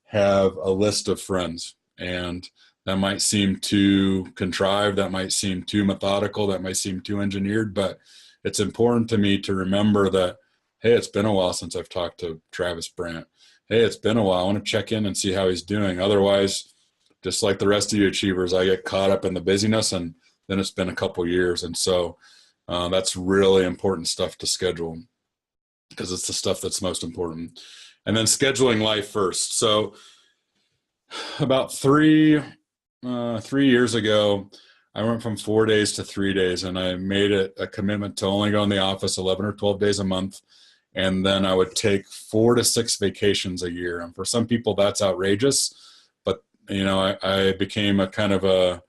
A: have a list of friends, and that might seem too contrived, that might seem too methodical, that might seem too engineered, but it's important to me to remember that, hey, it's been a while since I've talked to Travis Brandt. Hey, it's been a while. I want to check in and see how he's doing. Otherwise, just like the rest of you achievers, I get caught up in the busyness, and then it's been a couple years. And so that's really important stuff to schedule, because it's the stuff that's most important. And then scheduling life first. So about 3 years ago, I went from 4 days to 3 days, and I made it a commitment to only go in the office 11 or 12 days a month. And then I would take 4 to 6 vacations a year. And for some people, that's outrageous. But, I became a kind of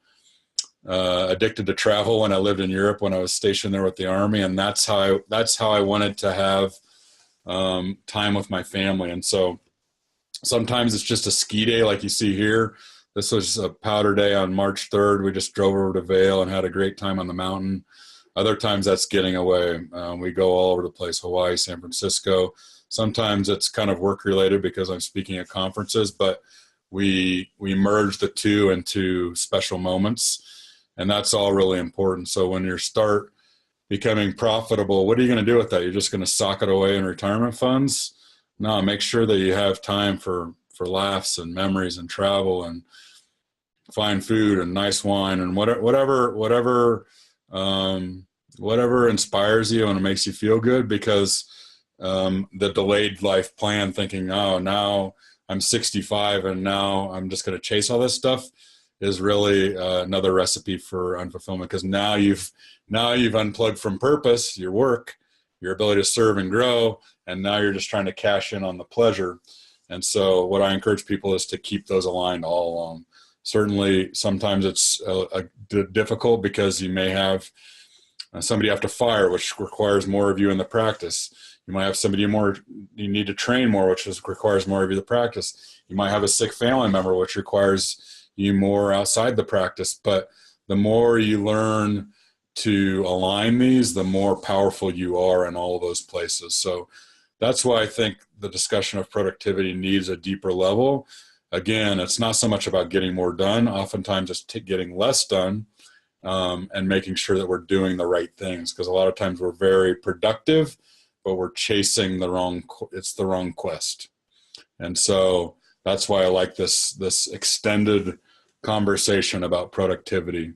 A: addicted to travel when I lived in Europe, when I was stationed there with the Army. And that's how I wanted to have time with my family. And so sometimes it's just a ski day like you see here. This was a powder day on March 3rd. We just drove over to Vail and had a great time on the mountain. Other times that's getting away. We go all over the place, Hawaii, San Francisco. Sometimes it's kind of work related because I'm speaking at conferences, but we merge the two into special moments, and that's all really important. So when you start becoming profitable, what are you going to do with that? You're just going to sock it away in retirement funds? No, make sure that you have time for laughs and memories and travel and fine food and nice wine and whatever inspires you and makes you feel good, because the delayed life plan, thinking, oh, now I'm 65 and now I'm just going to chase all this stuff, is really another recipe for unfulfillment, because now you've unplugged from purpose, your work, your ability to serve and grow, and now you're just trying to cash in on the pleasure. And so what I encourage people is to keep those aligned all along. Certainly, sometimes it's difficult because you may have somebody you have to fire, which requires more of you in the practice. You might have somebody you need to train more, which requires more of you in the practice. You might have a sick family member, which requires you more outside the practice. But the more you learn to align these, the more powerful you are in all of those places. So that's why I think the discussion of productivity needs a deeper level. Again, it's not so much about getting more done. Oftentimes it's getting less done, and making sure that we're doing the right things. Because a lot of times we're very productive, but we're chasing the wrong quest. And so that's why I like this extended conversation about productivity.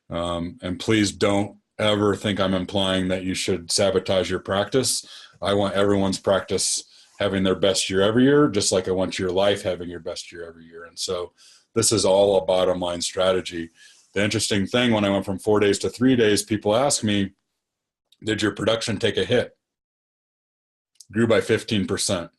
A: And please don't ever think I'm implying that you should sabotage your practice. I want everyone's practice having their best year every year, just like I want your life having your best year every year. And so this is all a bottom line strategy. The interesting thing, when I went from 4 days to 3 days, people ask me, did your production take a hit? Grew by 15%.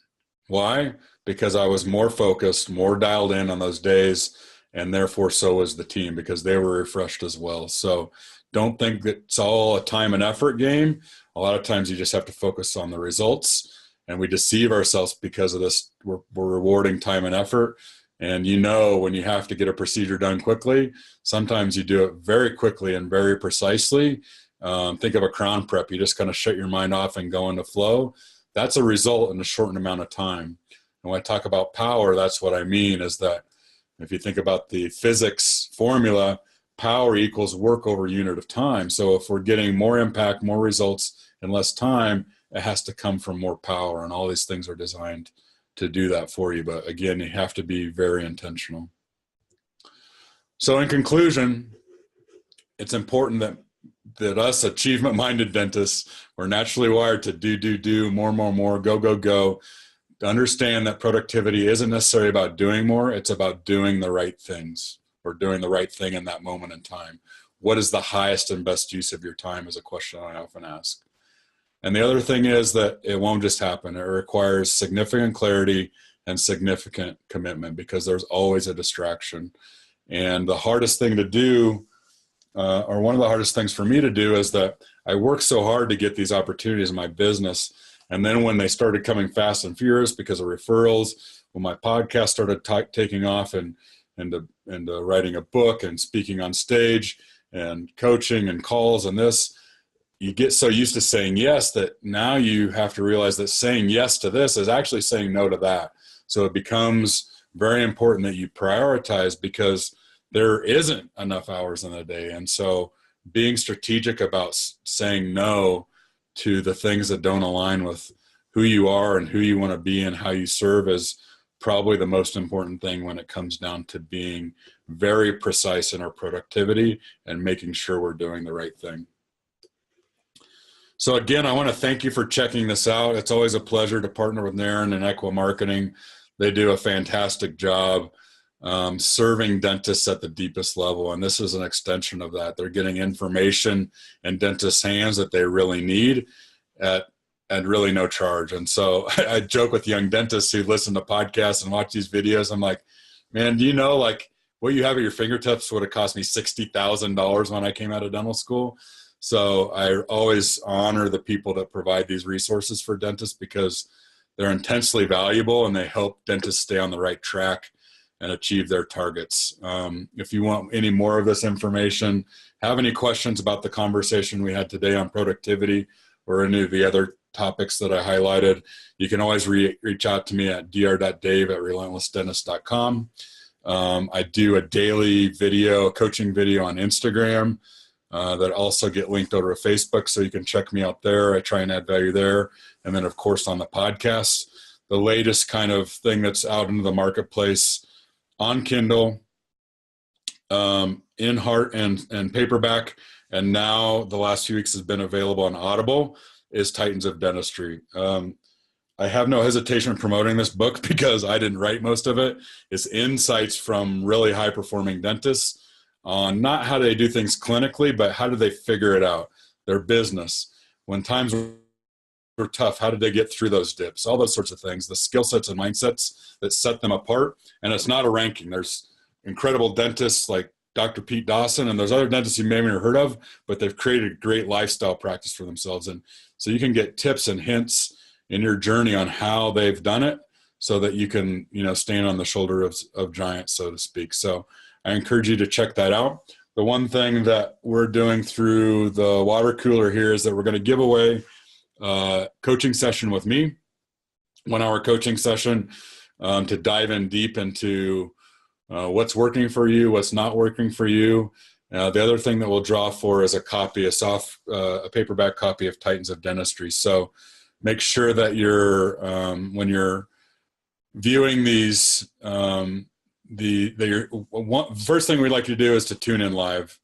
A: Why? Because I was more focused, more dialed in on those days, and therefore so was the team, because they were refreshed as well. So don't think that it's all a time and effort game. A lot of times you just have to focus on the results, and we deceive ourselves because of this. We're rewarding time and effort. And when you have to get a procedure done quickly, sometimes you do it very quickly and very precisely. Think of a crown prep. You just kind of shut your mind off and go into flow. That's a result in a shortened amount of time. And when I talk about power, that's what I mean, is that if you think about the physics formula, power equals work over unit of time. So if we're getting more impact, more results in less time, it has to come from more power. And all these things are designed to do that for you. But again, you have to be very intentional. So in conclusion, it's important that us achievement-minded dentists, we're naturally wired to do, more, go. To understand that productivity isn't necessarily about doing more, it's about doing the right things, or doing the right thing in that moment in time. What is the highest and best use of your time is a question I often ask. And the other thing is that it won't just happen. It requires significant clarity and significant commitment, because there's always a distraction. And the hardest thing to do, or one of the hardest things for me to do, is that I work so hard to get these opportunities in my business. And then when they started coming fast and furious because of referrals, when my podcast started taking off and writing a book and speaking on stage and coaching and calls and this, you get so used to saying yes that now you have to realize that saying yes to this is actually saying no to that. So it becomes very important that you prioritize, because there isn't enough hours in the day. And so being strategic about saying no to the things that don't align with who you are and who you want to be and how you serve is probably the most important thing when it comes down to being very precise in our productivity and making sure we're doing the right thing. So again, I want to thank you for checking this out. It's always a pleasure to partner with Naren and Equa Marketing. They do a fantastic job serving dentists at the deepest level. And this is an extension of that. They're getting information in dentists' hands that they really need at really no charge. And so I joke with young dentists who listen to podcasts and watch these videos. I'm like, man, do you know, like, what you have at your fingertips would have cost me $60,000 when I came out of dental school? So I always honor the people that provide these resources for dentists, because they're intensely valuable and they help dentists stay on the right track and achieve their targets. If you want any more of this information, have any questions about the conversation we had today on productivity or any of the other topics that I highlighted, you can always reach out to me at dr.dave@relentlessdentist.com. I do a daily coaching video on Instagram that also get linked over to Facebook, so you can check me out there. I try and add value there. And then, of course, on the podcast, the latest kind of thing that's out into the marketplace on Kindle, in Heart and paperback, and now the last few weeks has been available on Audible, is Titans of Dentistry. I have no hesitation in promoting this book because I didn't write most of it. It's insights from really high-performing dentists on not how they do things clinically, but how do they figure it out, their business. When times were tough, how did they get through those dips? All those sorts of things, the skill sets and mindsets that set them apart. And it's not a ranking. There's incredible dentists like Dr. Pete Dawson, and there's other dentists you may have never heard of, but they've created a great lifestyle practice for themselves. And so you can get tips and hints in your journey on how they've done it so that you can, stand on the shoulder of giants, so to speak. So I encourage you to check that out. The one thing that we're doing through the water cooler here is that we're going to give away a coaching session with me, 1 hour coaching session to dive in deep into what's working for you, what's not working for you. The other thing that we'll draw for is a paperback copy of Titans of Dentistry. So make sure that when you're viewing these, first thing we'd like you to do is to tune in live,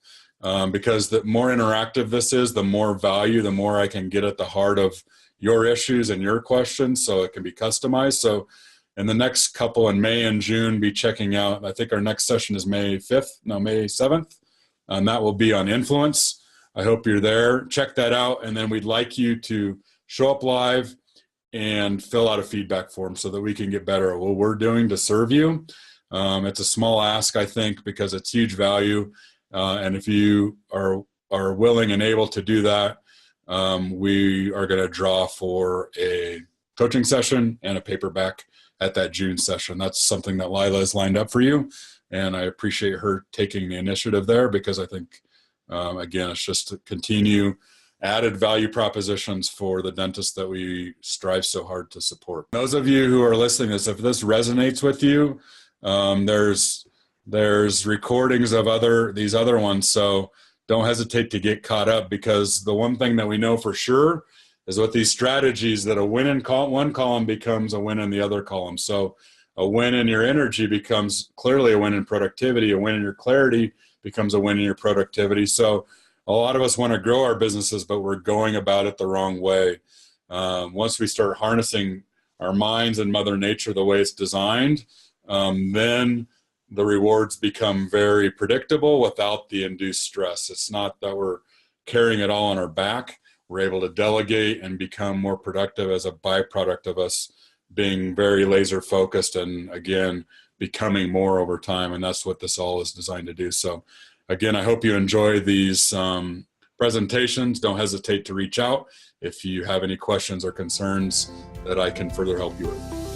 A: because the more interactive this is, the more value, the more I can get at the heart of your issues and your questions, so it can be customized. So in the next couple, in May and June, be checking out, I think our next session is May 7th, and that will be on influence. I hope you're there. Check that out, and then we'd like you to show up live and fill out a feedback form so that we can get better at what we're doing to serve you. It's a small ask, I think, because it's huge value. And if you are willing and able to do that, we are going to draw for a coaching session and a paperback at that June session. That's something that Lila has lined up for you. And I appreciate her taking the initiative there, because I think, again, it's just to continue added value propositions for the dentists that we strive so hard to support. Those of you who are listening to this, if this resonates with you, there's recordings of these other ones, so don't hesitate to get caught up, because the one thing that we know for sure is with these strategies that a win in one column becomes a win in the other column. So a win in your energy becomes clearly a win in productivity. A win in your clarity becomes a win in your productivity. So a lot of us want to grow our businesses, but we're going about it the wrong way. Once we start harnessing our minds and Mother Nature the way it's designed, then the rewards become very predictable without the induced stress. It's not that we're carrying it all on our back. We're able to delegate and become more productive as a byproduct of us being very laser focused and, again, becoming more over time. And that's what this all is designed to do. So again, I hope you enjoy these presentations. Don't hesitate to reach out if you have any questions or concerns that I can further help you with.